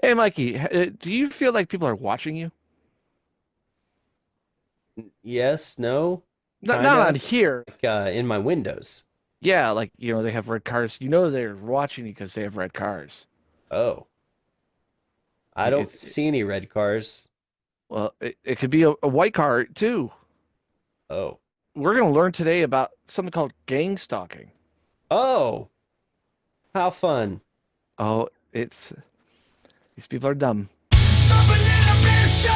Hey, Mikey, do you feel like people are watching you? Yes, no, Not on kinda. here. Like in my windows. Yeah, like, they have red cars. You know they're watching you because they have red cars. Oh, I It, don't it, it- see any red cars. well, it could be a white car too. Oh, We're going to learn today about something called gang stalking. oh, how fun. Oh, these people are dumb. The Banana Bear Show!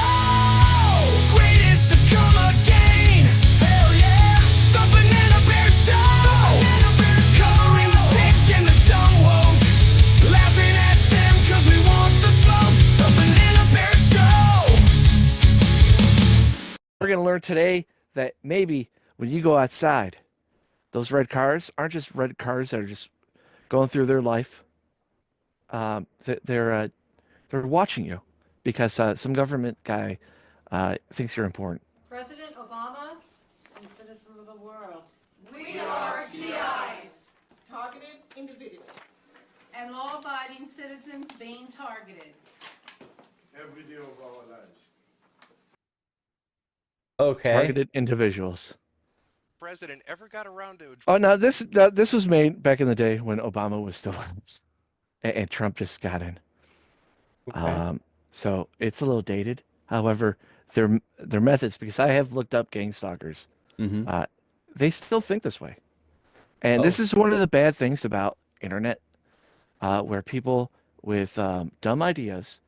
Greatest has come again! Hell yeah! The Banana Bear Show! The Banana Bear Show! Covering the sick and the dumb woke. Laughing at them cause we want the smoke. The Banana Bear Show! We're going to learn today that maybe when you go outside, those red cars aren't just red cars that are just going through their life. They're watching you because some government guy thinks you're important. President Obama and citizens of the world. We are TIs, targeted individuals. And law-abiding citizens being targeted. Every day of our lives. Okay. Targeted individuals. President ever got around to Oh, no, this was made back in the day when Obama was still and Trump just got in. Okay. So it's a little dated. However, their methods, because I have looked up gang stalkers, Mm-hmm. uh, they still think this way. And this Oh, is one of the bad things about internet, where people with dumb ideas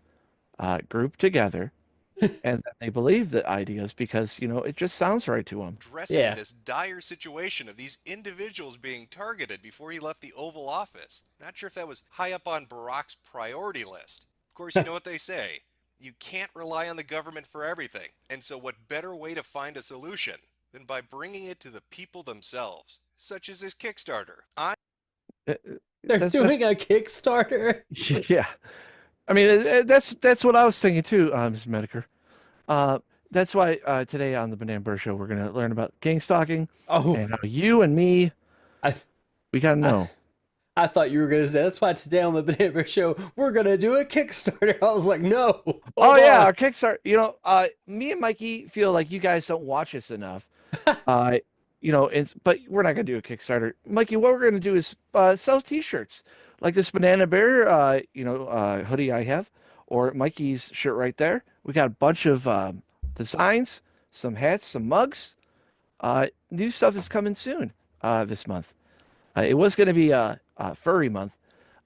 group together and then they believe the ideas because, it just sounds right to them. addressing yeah. this dire situation of these individuals being targeted before he left the Oval Office. Not sure if that was high up on Barack's priority list. Of course, you know what they say. You can't rely on the government for everything. And so what better way to find a solution than by bringing it to the people themselves, such as this Kickstarter. Uh, They're that's doing a Kickstarter. yeah. I mean, that's what I was thinking too, Mr. Metokur. Uh, that's why today on the Banana Bear Show, we're going to learn about gang stalking Oh, and how you and me, I, we got to I, know. I thought you were gonna say that's why today on the Banana Bear Show we're gonna do a Kickstarter. I was like, no, Oh, hold yeah, on. our Kickstarter. Me and Mikey feel like you guys don't watch us enough. Uh, but we're not going to do a Kickstarter. Mikey, what we're going to do is sell T-shirts like this Banana Bear, hoodie I have, or Mikey's shirt right there. We got a bunch of designs, some hats, some mugs. New stuff is coming soon this month. It was going to be a furry month.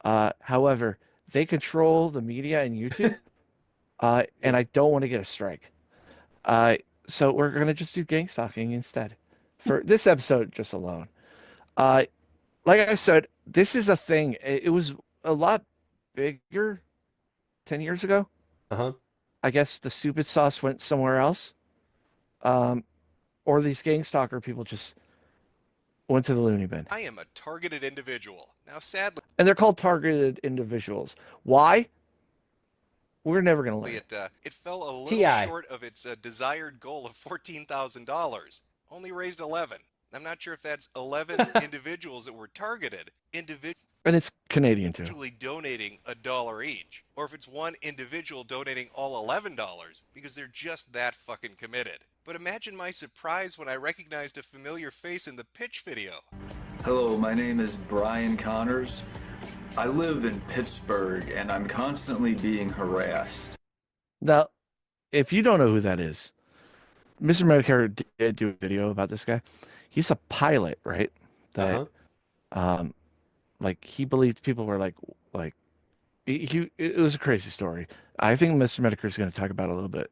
However, they control the media and YouTube, and I don't want to get a strike. Uh, so we're going to just do gang stalking instead for this episode just alone. Uh, like I said, this is a thing. It was a lot bigger 10 years ago. Uh-huh. I guess the stupid sauce went somewhere else. Um, or these gang stalker people just went to the loony bin. I am a targeted individual. Now, sadly, And they're called targeted individuals. Why? We're never going to learn. it fell a little Ti. short of its desired goal of $14,000. Only raised 11. I'm not sure if that's 11 individuals that were targeted, And it's Canadian too. individually donating $1 each, or if it's one individual donating all $11 because they're just that fucking committed. But imagine my surprise when I recognized a familiar face in the pitch video. Hello, my name is Brian Connors. I live in Pittsburgh and I'm constantly being harassed. Now, if you don't know who that is, Mr. Medicare did do a video about this guy. He's a pilot, right? That Uh-huh. um like he believed people were like it was a crazy story. I think Mr. Medicare is going to talk about it a little bit.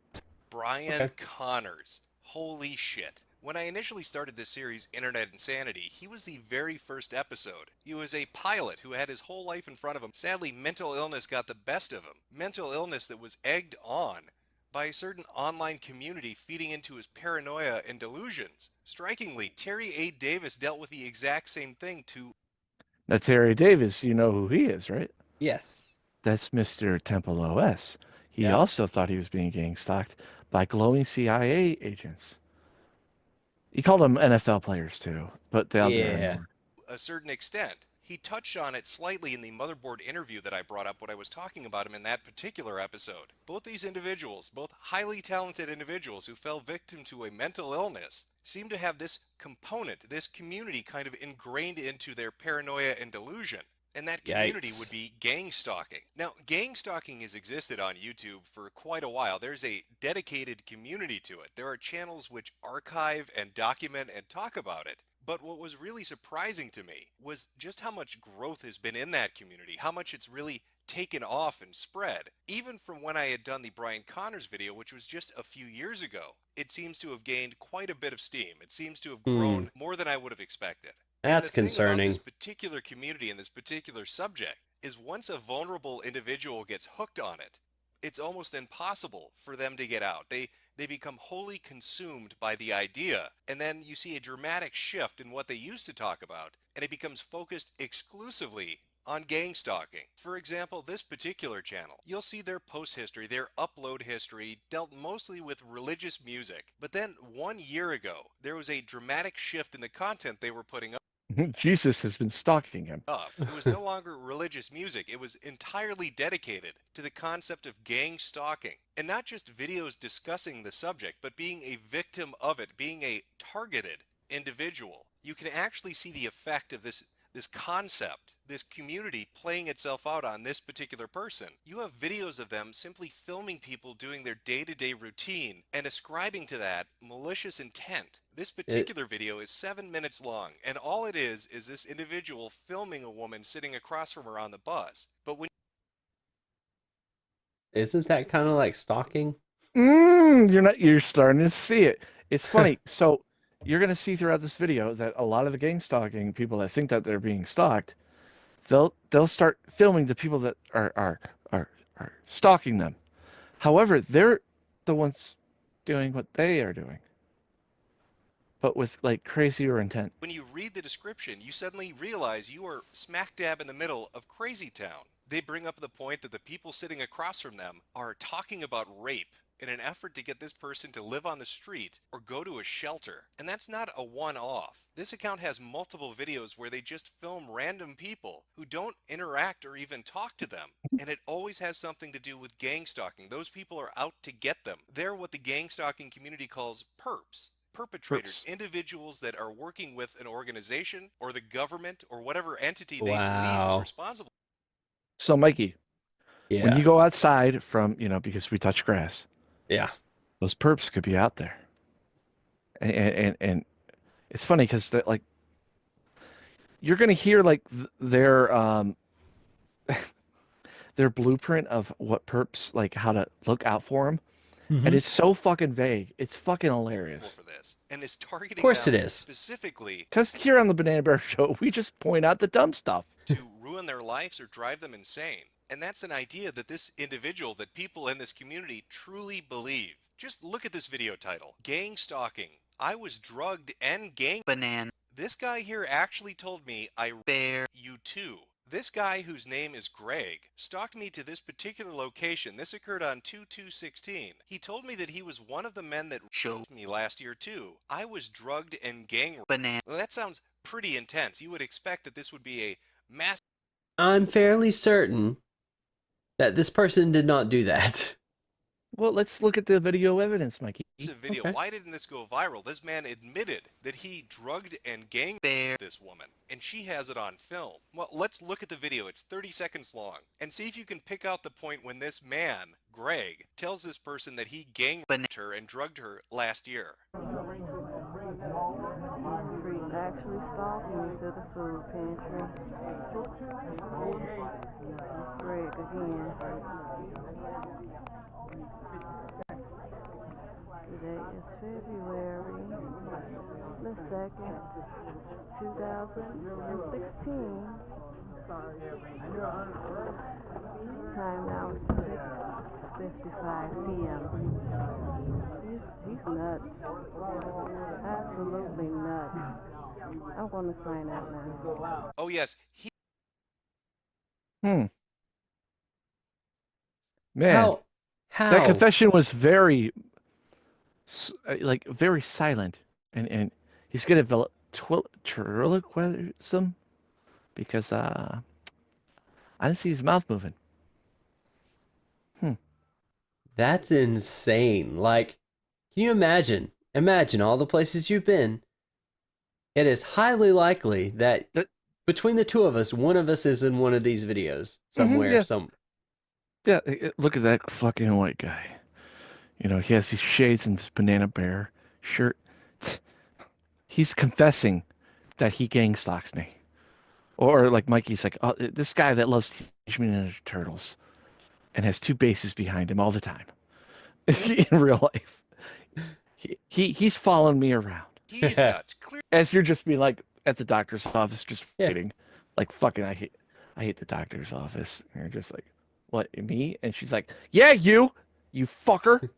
Brian Okay. Connors. Holy shit. When I initially started this series, Internet Insanity, he was the very first episode. He was a pilot who had his whole life in front of him. Sadly, mental illness got the best of him. Mental illness that was egged on by a certain online community feeding into his paranoia and delusions. Strikingly, Terry A. Davis dealt with the exact same thing to Now, Terry Davis, you know who he is, right? Yes. That's Mr. Temple OS. He Yeah. also thought he was being gang stalked by glowing CIA agents. He called them NFL players too, but the other Yeah. end. a certain extent. He touched on it slightly in the motherboard interview that I brought up when I was talking about him in that particular episode. Both these individuals, both highly talented individuals who fell victim to a mental illness, seem to have this component, this community kind of ingrained into their paranoia and delusion. And that community would Yikes. be gang stalking. Now, gang stalking has existed on YouTube for quite a while. There's a dedicated community to it. There are channels which archive and document and talk about it. But what was really surprising to me was just how much growth has been in that community, how much it's really taken off and spread. Even from when I had done the Brian Connors video, which was just a few years ago, it seems to have gained quite a bit of steam. It seems to have grown more than I would have expected. And That's the thing about concerning. this particular community and this particular subject is once a vulnerable individual gets hooked on it, it's almost impossible for them to get out. They become wholly consumed by the idea, and then you see a dramatic shift in what they used to talk about, and it becomes focused exclusively on gang stalking. For example, this particular channel, you'll see their post history, their upload history dealt mostly with religious music. But then 1 year ago, there was a dramatic shift in the content they were putting up. Jesus has been stalking him. It was no longer religious music. It was entirely dedicated to the concept of gang stalking. And not just videos discussing the subject, but being a victim of it, being a targeted individual. You can actually see the effect of this concept, this community playing itself out on this particular person. You have videos of them simply filming people doing their day-to-day routine and ascribing to that malicious intent. This particular video is 7 minutes long, and all it is this individual filming a woman sitting across from her on the bus. But when Isn't that kind of like stalking? You're starting to see it. It's funny. So you're going to see throughout this video that a lot of the gang stalking people that think that they're being stalked, they'll start filming the people that are stalking them. However, they're the ones doing what they are doing, but with like crazier intent. when you read the description, you suddenly realize you are smack dab in the middle of Crazy Town. They bring up the point that the people sitting across from them are talking about rape in an effort to get this person to live on the street or go to a shelter. And that's not a one-off. This account has multiple videos where they just film random people who don't interact or even talk to them. And it always has something to do with gang stalking. Those people are out to get them. They're what the gang stalking community calls perps. Perpetrators, individuals that are working with an organization or the government or whatever entity they believe is responsible. So Mikey, Yeah. when you go outside from, because we touch grass, Yeah. those perps could be out there. And it's funny because like you're gonna hear like their their blueprint of what perps like how to look out for them, and it's so fucking vague. It's fucking hilarious. For this, and is targeting Of course them it is. specifically Because here on the Banana Bear Show, we just point out the dumb stuff. to ruin their lives or drive them insane. And that's an idea that this individual, that people in this community truly believe. Just look at this video title, Gang Stalking. I was drugged and gang banana. This guy here actually told me I bear you too. This guy, whose name is Greg, stalked me to this particular location. This occurred on 2/2/16. He told me that he was one of the men that showed me last year too. I was drugged and gang banana. Well, that sounds pretty intense. You would expect that this would be a massive I'm fairly certain that this person did not do that. Well, let's look at the video evidence, Mikey. video. Okay. Why didn't this go viral? This man admitted that he drugged and gang banged this woman, and she has it on film. Well, let's look at the video. It's 30 seconds long, and see if you can pick out the point when this man, Greg, tells this person that he gang banged her and drugged her last year. Actually stalking me to the food pantry. Greg again. Today is February the 2nd, 2016. Time now is 6:55 p.m. He's nuts. Absolutely nuts. I'm going to sign out now. Oh yes, he Man, How? that confession was very, very silent, and he's gonna develop ventriloquism because I didn't see his mouth moving. That's insane. Like, can you imagine? Imagine all the places you've been. It is highly likely that That- between the two of us, one of us is in one of these videos somewhere. yeah. Yeah, look at that fucking white guy. You know, he has these shades and this banana bear shirt. He's confessing that he gang stalks me. Or like Mikey's like, oh, this guy that loves Teenage Mutant Ninja Turtles and has two bases behind him all the time in real life. He's following me around He's nuts. Clear. as you're just being like at the doctor's office, just Yeah. waiting. Like fucking, I hate the doctor's office. And you're just like, what, me? And she's like, yeah, you fucker.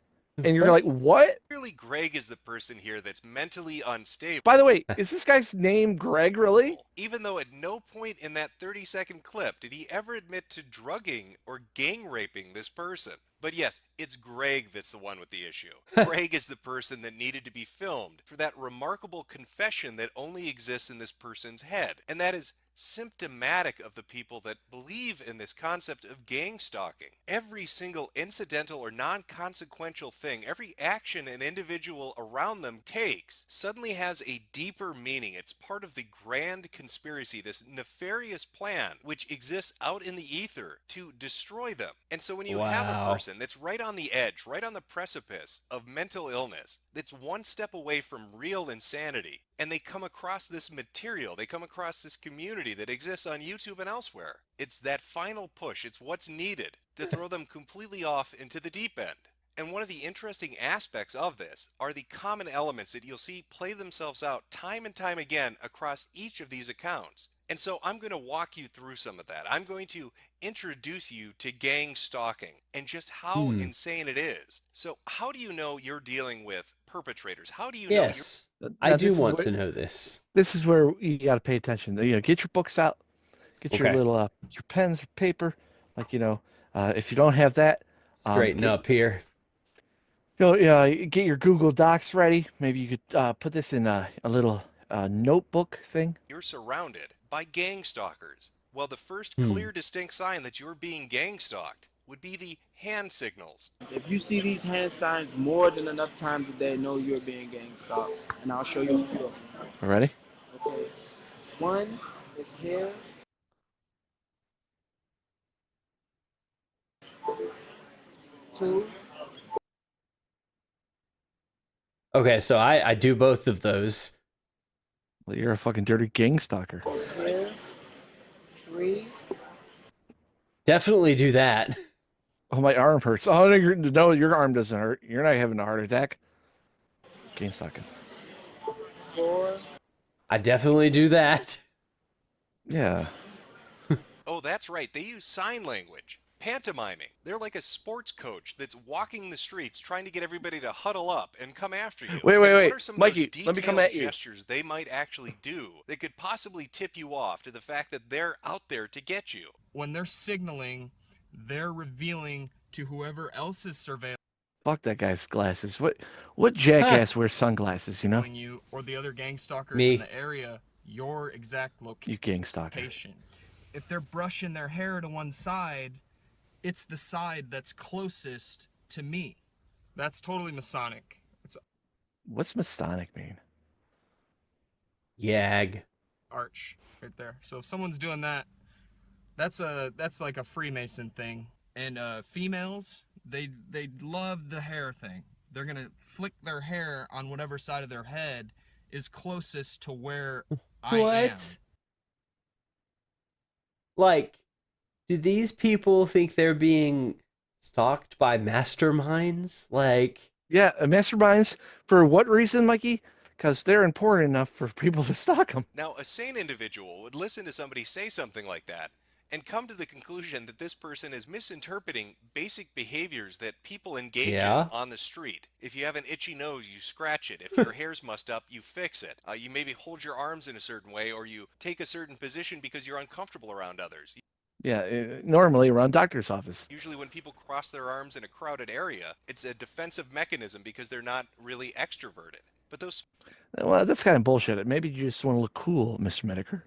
And you're like, what? Clearly, Greg is the person here that's mentally unstable. By the way, is this guy's name Greg really? Even though at no point in that 30-second clip did he ever admit to drugging or gang raping this person. But yes, it's Greg that's the one with the issue. Greg is the person that needed to be filmed for that remarkable confession that only exists in this person's head. And that is symptomatic of the people that believe in this concept of gang stalking. Every single incidental or non-consequential thing, every action an individual around them takes, suddenly has a deeper meaning. It's part of the grand conspiracy, this nefarious plan which exists out in the ether to destroy them. And so when you have a person that's right on the edge, right on the precipice of mental illness, that's one step away from real insanity, and they come across this material, they come across this community that exists on YouTube and elsewhere, it's that final push, it's what's needed to throw them completely off into the deep end. And one of the interesting aspects of this are the common elements that you'll see play themselves out time and time again across each of these accounts. And so I'm going to walk you through some of that. I'm going to introduce you to gang stalking and just how insane it is. So how do you know you're dealing with perpetrators? How do you know Yes, I do want to know this. This is where you got to pay attention. You know, get your books out, get your little your pens, paper. Like, you know, if you don't have that, Straighten up here. You know, get your Google Docs ready. Maybe you could put this in a little notebook thing. you're surrounded by gang stalkers? Well, the first clear, distinct sign that you're being gang stalked would be the hand signals. If you see these hand signs more than enough times a day, know you're being gang stalked. And I'll show you a few of them. Ready? Okay. One is here. Two. Okay, so I do both of those. Well, you're a fucking dirty gang stalker. Here. Three. Definitely do that. Oh, my arm hurts. Oh, no, your arm doesn't hurt. You're not having a heart attack. Gang stalking. Four. I definitely do that. Yeah. Oh, that's right. They use sign language. Pantomiming. They're like a sports coach that's walking the streets trying to get everybody to huddle up and come after you. Wait, And wait. What are some Mikey, of those let me come detailed at you. gestures they might actually do that could possibly tip you off to the fact that they're out there to get you? When they're signaling, they're revealing to whoever else is surveilling Fuck that guy's glasses. What jackass wears sunglasses, you know? you or the other gang stalkers Me. in the area your exact You gang stalker. location. If they're brushing their hair to one side, it's the side that's closest to me. That's totally Masonic. It's What's Masonic mean? Yag. arch right there. So if someone's doing that, that's like a Freemason thing. And females, they love the hair thing. They're gonna flick their hair on whatever side of their head is closest to where I am. What? Like, do these people think they're being stalked by masterminds? Like, Yeah, masterminds. For what reason, Mikey? Because they're important enough for people to stalk them. Now, a sane individual would listen to somebody say something like that and come to the conclusion that this person is misinterpreting basic behaviors that people engage in on the street. If you have an itchy nose, you scratch it. If your hair's mussed up, you fix it. You maybe hold your arms in a certain way, or you take a certain position because you're uncomfortable around others. Yeah, normally around doctor's office. Usually when people cross their arms in a crowded area, it's a defensive mechanism because they're not really extroverted. But those... Well, that's kind of bullshit. Maybe you just want to look cool, Mr. Metokur.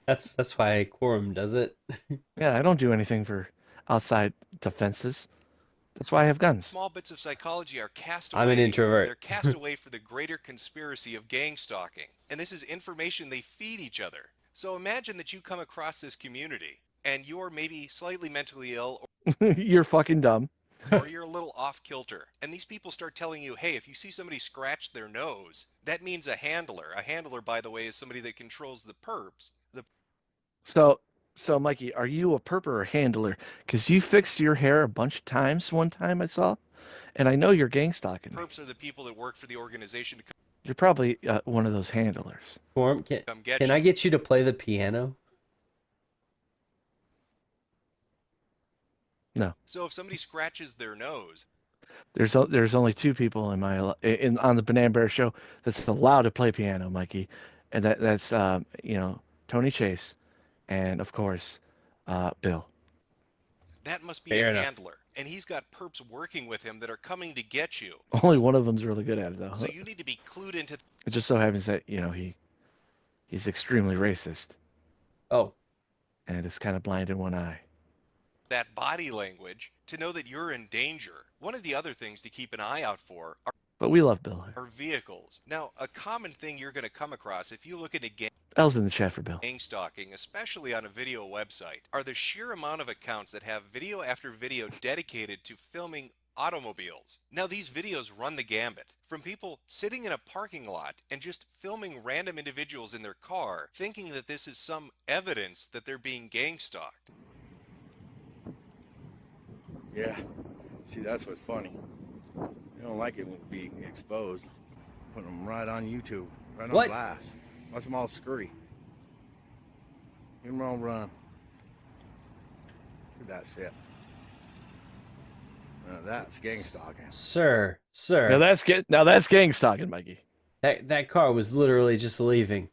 That's why Quorum does it. Yeah, I don't do anything for outside defenses. That's why I have guns. Small bits of psychology are cast I'm an away. introvert. They're cast away for the greater conspiracy of gang stalking. And this is information they feed each other. So imagine that you come across this community and you're maybe slightly mentally ill You're fucking dumb. or you're a little off kilter. And these people start telling you, hey, if you see somebody scratch their nose, that means a handler. A handler, by the way, is somebody that controls the perps. The So Mikey, are you a perper or handler? Because you fixed your hair a bunch of times one time I saw, and I know you're gang stalking me. perps are the people that work for the organization to You're probably one of those handlers. Quorum, come get can you. I get you to play the piano? No, So if somebody scratches their nose, there's only two people on the Banana Bear Show that's allowed to play piano, Mikey, and that's Tony Chase, and of course, Bill. that must be Fair a enough. handler. And he's got perps working with him that are coming to get you. Only one of them's really good at it though. So you need to be clued into It just so happens that he's extremely racist Oh, and is kind of blind in one eye. that body language to know that you're in danger. One of the other things to keep an eye out for But we love Bill. are vehicles. Now, a common thing you're going to come across if you look into L's in the chat for Bill. gang stalking, especially on a video website, are the sheer amount of accounts that have video after video dedicated to filming automobiles. Now, these videos run the gambit from people sitting in a parking lot and just filming random individuals in their car, thinking that this is some evidence that they're being gang stalked. Yeah. See, that's what's funny. They don't like it being exposed. Putting them right on YouTube, right on What? blast. Watch them all scurry. Get them all run. Look at that shit. Now that's gang stalking. sir. Now that's gang stalking, Mikey. That car was literally just leaving.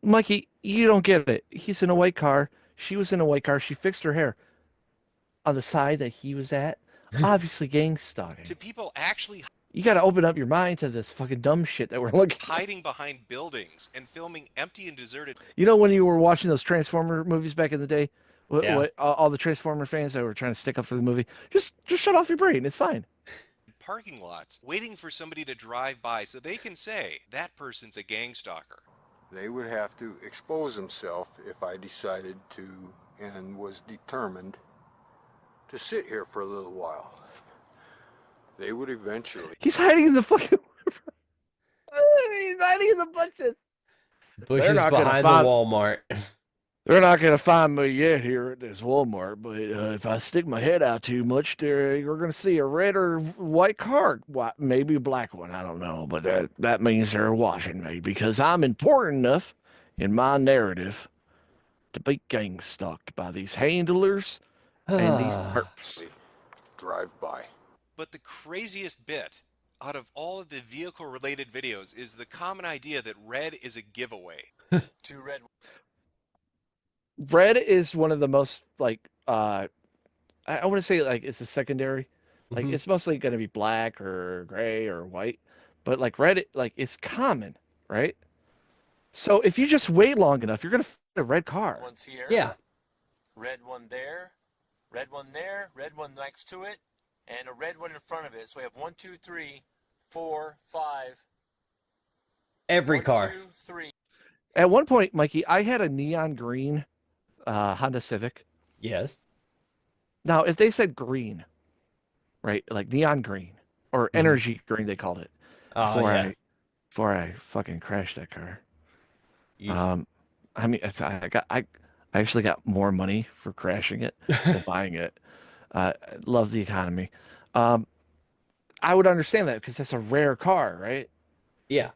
Mikey, you don't get it. He's in a white car. She was in a white car. She fixed her hair on the side that he was at. Obviously, gang stalking. To people actually You got to open up your mind to this fucking dumb shit that we're looking at. hiding behind buildings and filming empty and deserted You know when you were watching those Transformer movies back in the day? Yeah. All the Transformer fans that were trying to stick up for the movie, just shut off your brain. It's fine. parking lots waiting for somebody to drive by so they can say that person's a gang stalker. They would have to expose themselves if I decided to and was determined to sit here for a little while. They would eventually. He's hiding in the fucking. He's hiding in the bushes. Bushes not gonna behind the find- Walmart. They're not going to find me yet here at this Walmart, but if I stick my head out too much, you're going to see a red or white car. Maybe a black one. I don't know. But that means they're watching me because I'm important enough in my narrative to be gang stalked by these handlers and these perps. Drive by. But the craziest bit out of all of the vehicle related videos is the common idea that red is a giveaway. Two red. Red is one of the most like I want to say like it's a secondary. Like Mhm. it's mostly going to be black or gray or white, but like red, like it's common, right? So if you just wait long enough, you're going to find a red car. One's here. Yeah. Red one there. Red one there. Red one next to it. And a red one in front of it. So we have 1, 2, 3, 4, 5. Every 1, car. 2, 3. At one point, Mikey, I had a neon green Honda Civic. Yes. Now, if they said green, right, like neon green or energy green, they called it. Oh, yeah. Before I fucking crashed that car. You- I mean, I actually got more money for crashing it than buying it. Love the economy. I would understand that because that's a rare car, right? Yeah.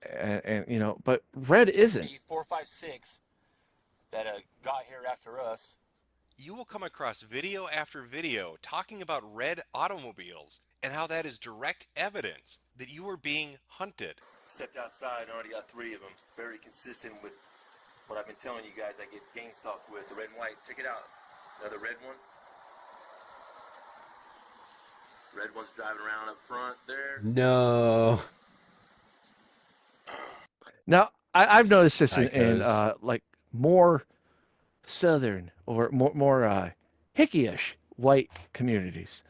And you know, but red isn't. 4, 5, 6 that got here after us. You will come across video after video talking about red automobiles and how that is direct evidence that you are being hunted. Stepped outside and already got 3 of them. Very consistent with what I've been telling you guys I get gang stalked with. The red and white. Check it out. Another red one. Red one's driving around up front there. No. Now, I've noticed this in Psychos. like more southern or more hickey-ish white communities.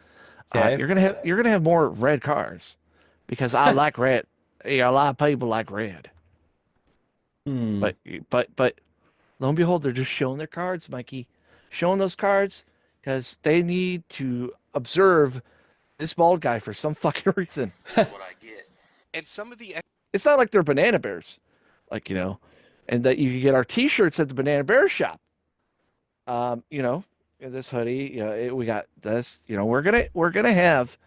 Okay. You're gonna have more red cars because I like red. Yeah, a lot of people like red. Hmm. But lo and behold, they're just showing their cards, Mikey, showing those cards because they need to observe this bald guy for some fucking reason. What I get. And some of the It's not like they're banana bears, like and that you can get our T-shirts at the Banana Bear shop. This hoodie, we got this. We're gonna have,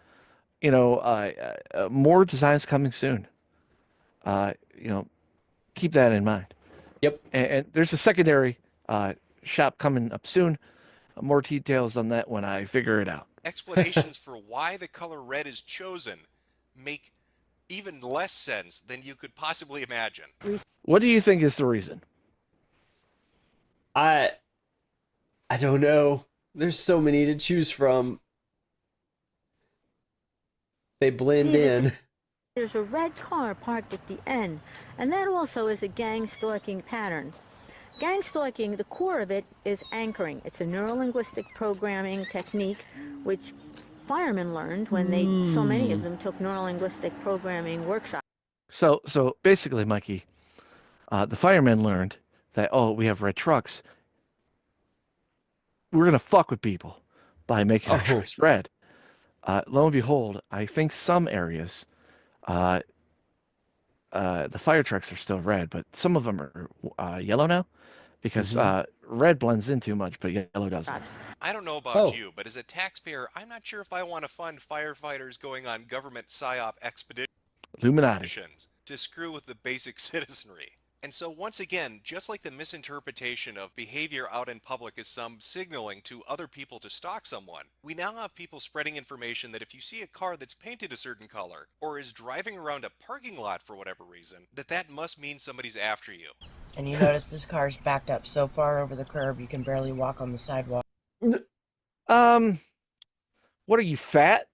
more designs coming soon. Uh, you know, keep that in mind. Yep. And there's a secondary shop coming up soon. More details on that when I figure it out. explanations for why the color red is chosen make even less sense than you could possibly imagine. What do you think is the reason? I don't know. There's so many to choose from. They blend in. There's a red car parked at the end, and that also is a gang stalking pattern. Gang stalking, the core of it is anchoring. It's a neurolinguistic programming technique which firemen learned when so many of them took neurolinguistic programming workshops. So basically, Mikey, the firemen learned that, we have red trucks. We're gonna fuck with people by making our trucks red. Lo and behold, I think some areas, the fire trucks are still red, but some of them are yellow now because red blends in too much, but yellow doesn't. I don't know about you, but as a taxpayer, I'm not sure if I want to fund firefighters going on government psyop expeditions Illuminati. to screw with the basic citizenry. And so once again, just like the misinterpretation of behavior out in public is some signaling to other people to stalk someone, we now have people spreading information that if you see a car that's painted a certain color, or is driving around a parking lot for whatever reason, that must mean somebody's after you. And you notice this car's backed up so far over the curb you can barely walk on the sidewalk. What are you, fat?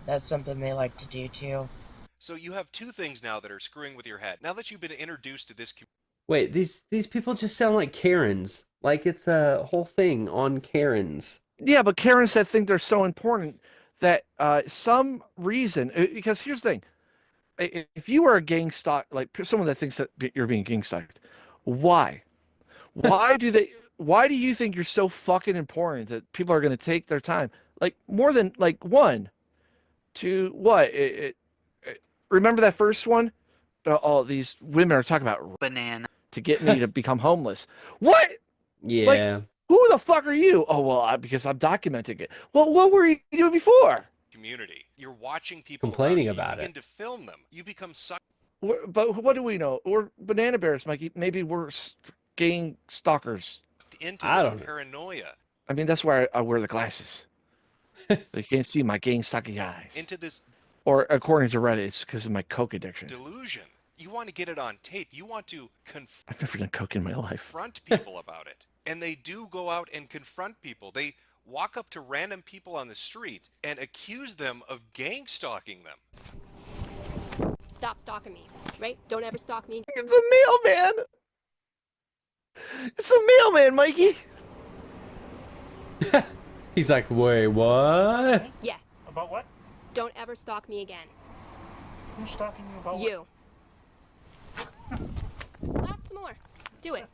That's something they like to do too. So you have two things now that are screwing with your head. Now that you've been introduced to this Wait, these people just sound like Karens. Like it's a whole thing on Karens. Yeah, but Karens that think they're so important that some reason, because here's the thing. If you are a gang stalk, like someone that thinks that you're being gang stalked, why? Why do you think you're so fucking important that people are going to take their time? Like more than like 1, 2, what? Remember that first one? All these women are talking about banana to get me to become homeless. What? Yeah. Like, who the fuck are you? Oh, well, because I'm documenting it. Well, what were you doing before? community. You're watching people complaining around you. about You begin it. to film them. You become sucked But what do we know? We're banana bears, Mikey. Maybe we're gang stalkers. into I this don't know. paranoia, I mean, that's why I wear the glasses. So you can't see my gang stalking eyes. into this Or according to Reddit, it's because of my coke addiction. delusion. You want to get it on tape. You want to I've never done coke in my life. confront people about it. And they do go out and confront people. They walk up to random people on the street and accuse them of gang stalking them. Stop stalking me, right? Don't ever stalk me. It's a mailman. It's a mailman, Mikey. He's like, wait, what? Yeah. About what? Don't ever stalk me again. Who's stalking you about You. Laugh some more. Do it.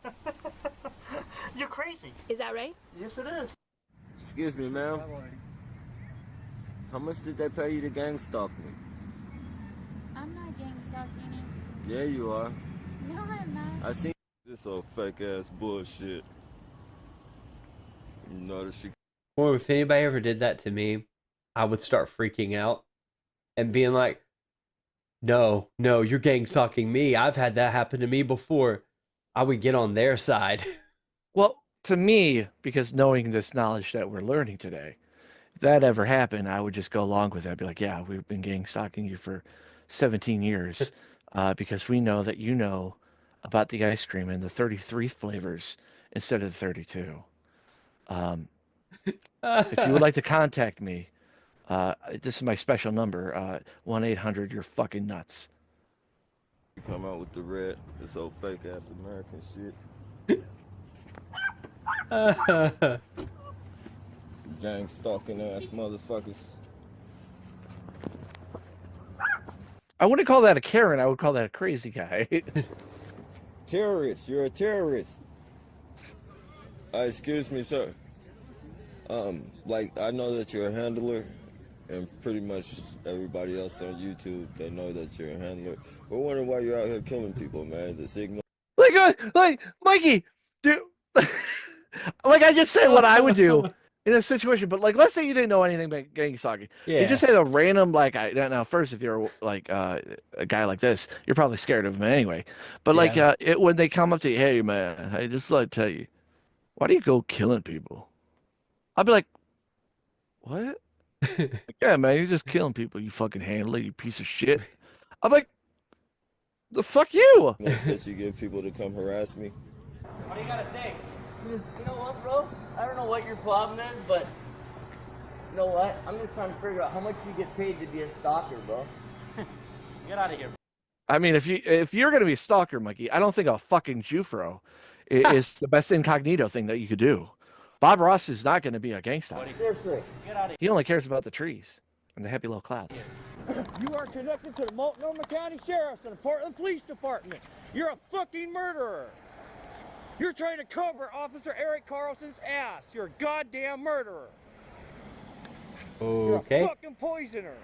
You're crazy. Is that right? Yes, it is. Excuse me, ma'am. How much did they pay you to gang stalk me? I'm not gang stalking you. Yeah, you are. No, I'm not. I seen this old fake ass bullshit. You notice she. Or if anybody ever did that to me, I would start freaking out and being like, no, you're gang stalking me. I've had that happen to me before. I would get on their side. Well, to me, because knowing this knowledge that we're learning today, if that ever happened, I would just go along with it. I'd be like, yeah, we've been gang stalking you for 17 years because we know that you know about the ice cream and the 33 flavors instead of the 32. If you would like to contact me, this is my special number, 1-800 you're fucking nuts. You come out with the red, this old fake ass American shit. Gang stalking ass motherfuckers. I wouldn't call that a Karen. I would call that a crazy guy. Terrorist, you're a terrorist. Excuse me, sir. Like, I know that you're a handler, and pretty much everybody else on YouTube, they know that you're a handler. We're wondering why you're out here killing people, man. The signal. like Mikey, dude. Like I just said, what I would do in a situation, but like, let's say you didn't know anything about gang stalking. You just had a random like. Now, first, if you're like a guy like this, you're probably scared of him anyway. But like, Yeah. when they come up to you, hey man, I just like to tell you, why do you go killing people? I'd be like, what? Like, yeah, man, you're just killing people. You fucking handler, you piece of shit. I'm like, the fuck you. that you give people to come harass me. What do you gotta say? You know what, bro? I don't know what your problem is, but you know what? I'm just trying to figure out how much you get paid to be a stalker, bro. Get out of here. I mean, if you're gonna be a stalker, Mikey, I don't think a fucking Jufro is the best incognito thing that you could do. Bob Ross is not going to be a gangster. Seriously, get out of here. He only cares about the trees and the happy little clouds. You are connected to the Multnomah County Sheriff's and the Portland Police Department. You're a fucking murderer. You're trying to cover Officer Eric Carlson's ass. You're a goddamn murderer. Okay. You're a fucking poisoner.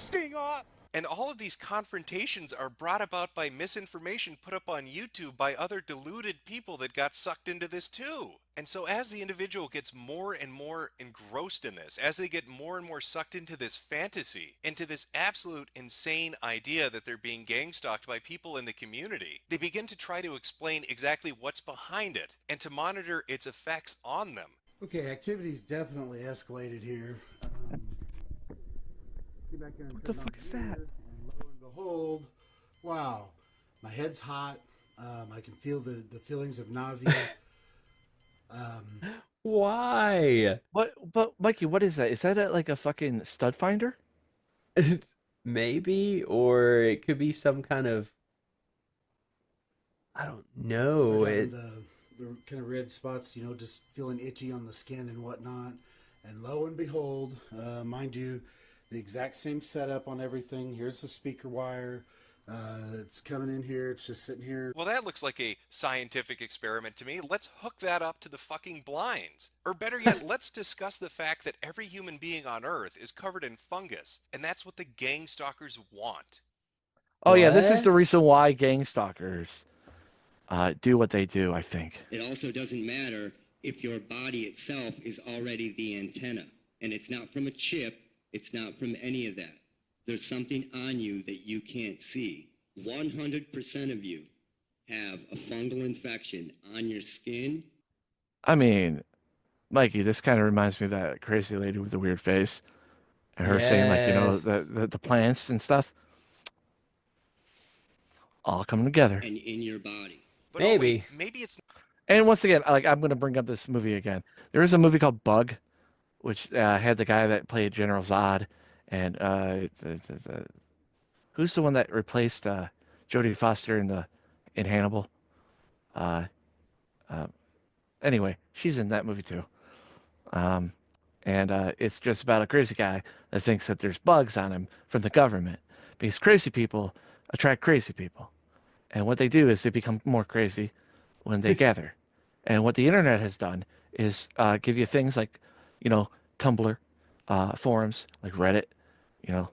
Sting off. And all of these confrontations are brought about by misinformation put up on YouTube by other deluded people that got sucked into this too. And so as the individual gets more and more engrossed in this, as they get more and more sucked into this fantasy, into this absolute insane idea that they're being gang stalked by people in the community, they begin to try to explain exactly what's behind it and to monitor its effects on them. Okay, activity's definitely escalated here. What the fuck is that? And lo and behold, wow, my head's hot. I can feel the feelings of nausea. Why? What? But Mikey, what is that? Is that like a fucking stud finder? Maybe, or it could be some kind of. I don't know. The kind of red spots, you know, just feeling itchy on the skin and whatnot. And lo and behold, mind you, the exact same setup on everything. Here's the speaker wire. It's coming in here. It's just sitting here. Well, that looks like a scientific experiment to me. Let's hook that up to the fucking blinds. Or better yet, let's discuss the fact that every human being on Earth is covered in fungus. And that's what the gang stalkers want. Oh yeah, this is the reason why gang stalkers do what they do, I think. It also doesn't matter if your body itself is already the antenna. And it's not from a chip. It's not from any of that. There's something on you that you can't see. 100% of you have a fungal infection on your skin. I mean, Mikey, this kind of reminds me of that crazy lady with the weird face. And her saying, like, you know, the plants and stuff. All coming together. And in your body. But maybe. Maybe it's... And once again, like, I'm going to bring up this movie again. There is a movie called Bug, which had the guy that played General Zod. And who's the one that replaced Jodie Foster in Hannibal? Anyway, she's in that movie too. And it's just about a crazy guy that thinks that there's bugs on him from the government because crazy people attract crazy people. And what they do is they become more crazy when they gather. And what the internet has done is give you things like, you know, Tumblr, forums like Reddit, you know,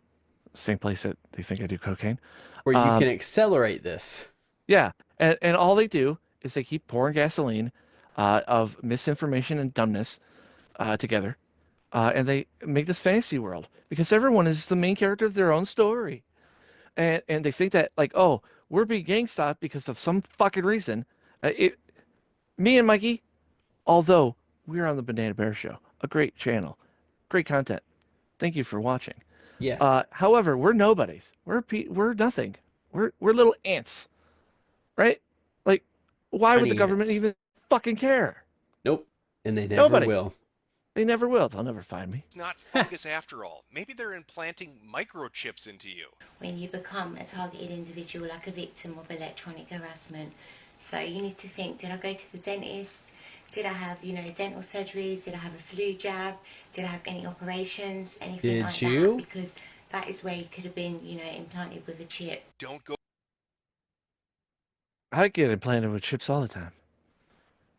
same place that they think I do cocaine. Where you can accelerate this. Yeah. And all they do is they keep pouring gasoline of misinformation and dumbness together. And they make this fantasy world because everyone is the main character of their own story. And they think that, like, oh, we're being gang stalked because of some fucking reason. Me and Mikey, although we're on the Banana Bear Show, a great channel, great content. Thank you for watching. Yes. However, we're nobodies. We're nothing. We're little ants, right? Like, why would the government even fucking care? Nope. And they never will. They never will. They'll never find me. It's not fungus after all. Maybe they're implanting microchips into you. When you become a targeted individual, like a victim of electronic harassment. So you need to think, did I go to the dentist? Did I have, dental surgeries? Did I have a flu jab? Did I have any operations? Anything like that? Because that is where you could have been, implanted with a chip. Don't go. I get implanted with chips all the time.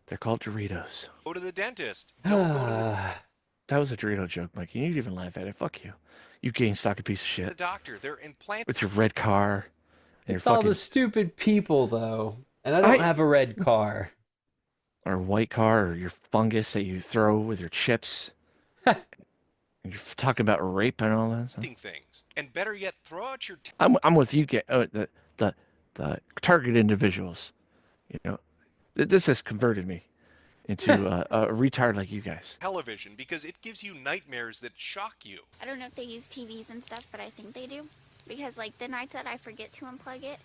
They're called Doritos. Go to the dentist. Don't go to That was a Dorito joke, Mikey. You didn't even laugh at it. Fuck you. You gain-stalking piece of the shit. doctor. They're implanted. With your red car. And It's your all fucking, the stupid people, though. And I don't have a red car. Or white car, or your fungus that you throw with your chips. And you're talking about rape and all that stuff. Things. And better yet, throw out your... I'm with you, the target individuals. This has converted me into a retard like you guys. television because it gives you nightmares that shock you. I don't know if they use TVs and stuff, but I think they do. Because, like, the nights that I forget to unplug it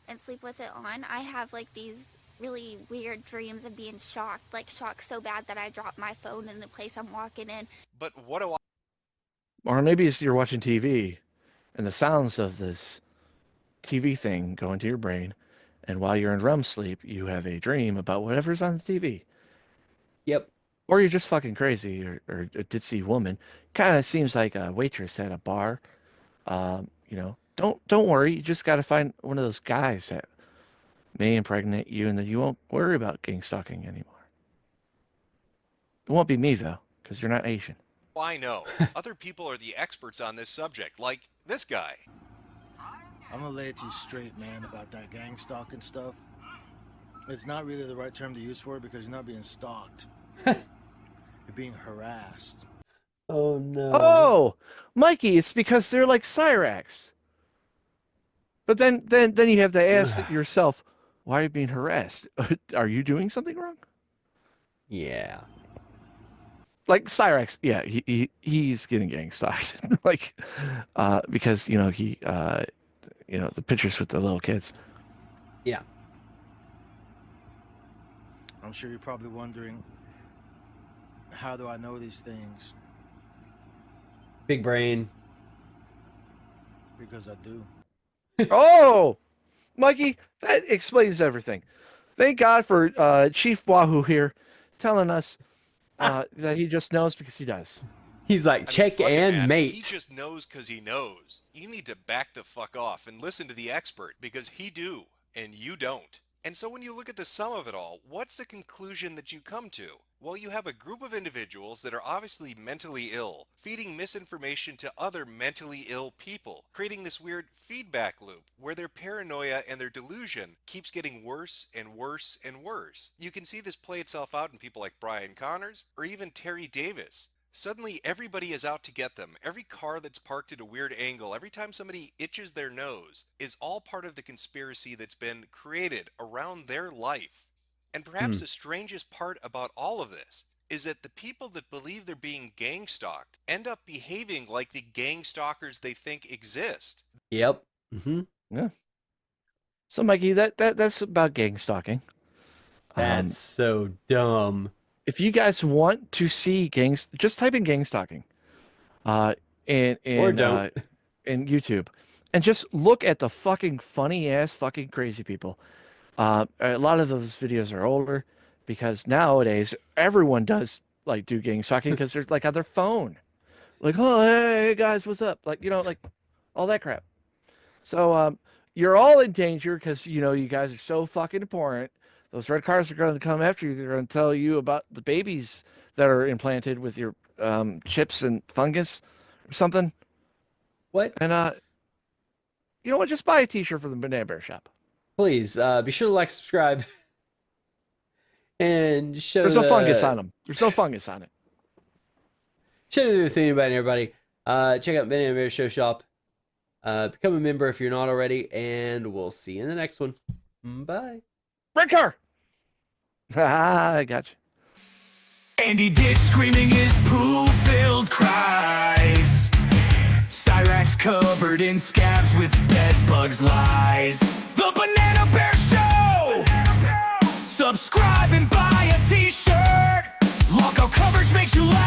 and sleep with it on, I have, like, these really weird dreams of being shocked. Like, shocked so bad that I drop my phone in the place I'm walking in. But what do I... Or maybe it's you're watching TV, and the sounds of this TV thing go into your brain, and while you're in REM sleep, you have a dream about whatever's on the TV. Yep. Or you're just fucking crazy, or a ditzy woman. Kind of seems like a waitress at a bar. Don't worry. You just got to find one of those guys that may impregnate you, and then you won't worry about gang stalking anymore. It won't be me though, because you're not Asian. I know. Other people are the experts on this subject, like this guy. I'm gonna lay it to you straight, man, about that gang stalking stuff. It's not really the right term to use for it because you're not being stalked. You're being harassed. Oh no. Oh, Mikey, it's because they're like Cyrax. But then you have to ask yourself, why are you being harassed? Are you doing something wrong? Yeah. Like Cyrax, yeah, he's getting gang stalked. Like, because the pictures with the little kids. Yeah. I'm sure you're probably wondering, how do I know these things? Big brain. Because I do. Oh, Mikey, that explains everything. Thank God for Chief Wahoo here telling us that he just knows because he does. He's like, check and Man, mate. He just knows because he knows. You need to back the fuck off and listen to the expert because he do and you don't. And so when you look at the sum of it all, what's the conclusion that you come to? Well, you have a group of individuals that are obviously mentally ill, feeding misinformation to other mentally ill people, creating this weird feedback loop where their paranoia and their delusion keeps getting worse and worse and worse. You can see this play itself out in people like Brian Connors or even Terry Davis. Suddenly, everybody is out to get them. Every car that's parked at a weird angle, every time somebody itches their nose, is all part of the conspiracy that's been created around their life. And perhaps the strangest part about all of this is that the people that believe they're being gang stalked end up behaving like the gang stalkers they think exist. Yep. Mm-hmm. Yeah. So, Mikey, that's about gang stalking. That's so dumb. If you guys want to see gangs, just type in gang stalking, or don't in YouTube, and just look at the fucking funny ass fucking crazy people. A lot of those videos are older because nowadays everyone does like do gang stalking because they're like on their phone, like, oh hey guys, what's up, like like all that crap. So you're all in danger because you guys are so fucking important. Those red cars are going to come after you. They're going to tell you about the babies that are implanted with your chips and fungus or something. What? And you know what? Just buy a T-shirt for the Banana Bear Shop. Please be sure to like, subscribe, and show. There's no fungus on them. There's no fungus on it. Show the thing about everybody. Check out Banana Bear Show shop. Become a member if you're not already, and we'll see you in the next one. Bye. Red car! I got you. Andy Dick screaming his poo-filled cries. Cyrax covered in scabs with bedbugs lies. The Banana Bear Show! Subscribe and buy a t-shirt. Lockout coverage makes you laugh.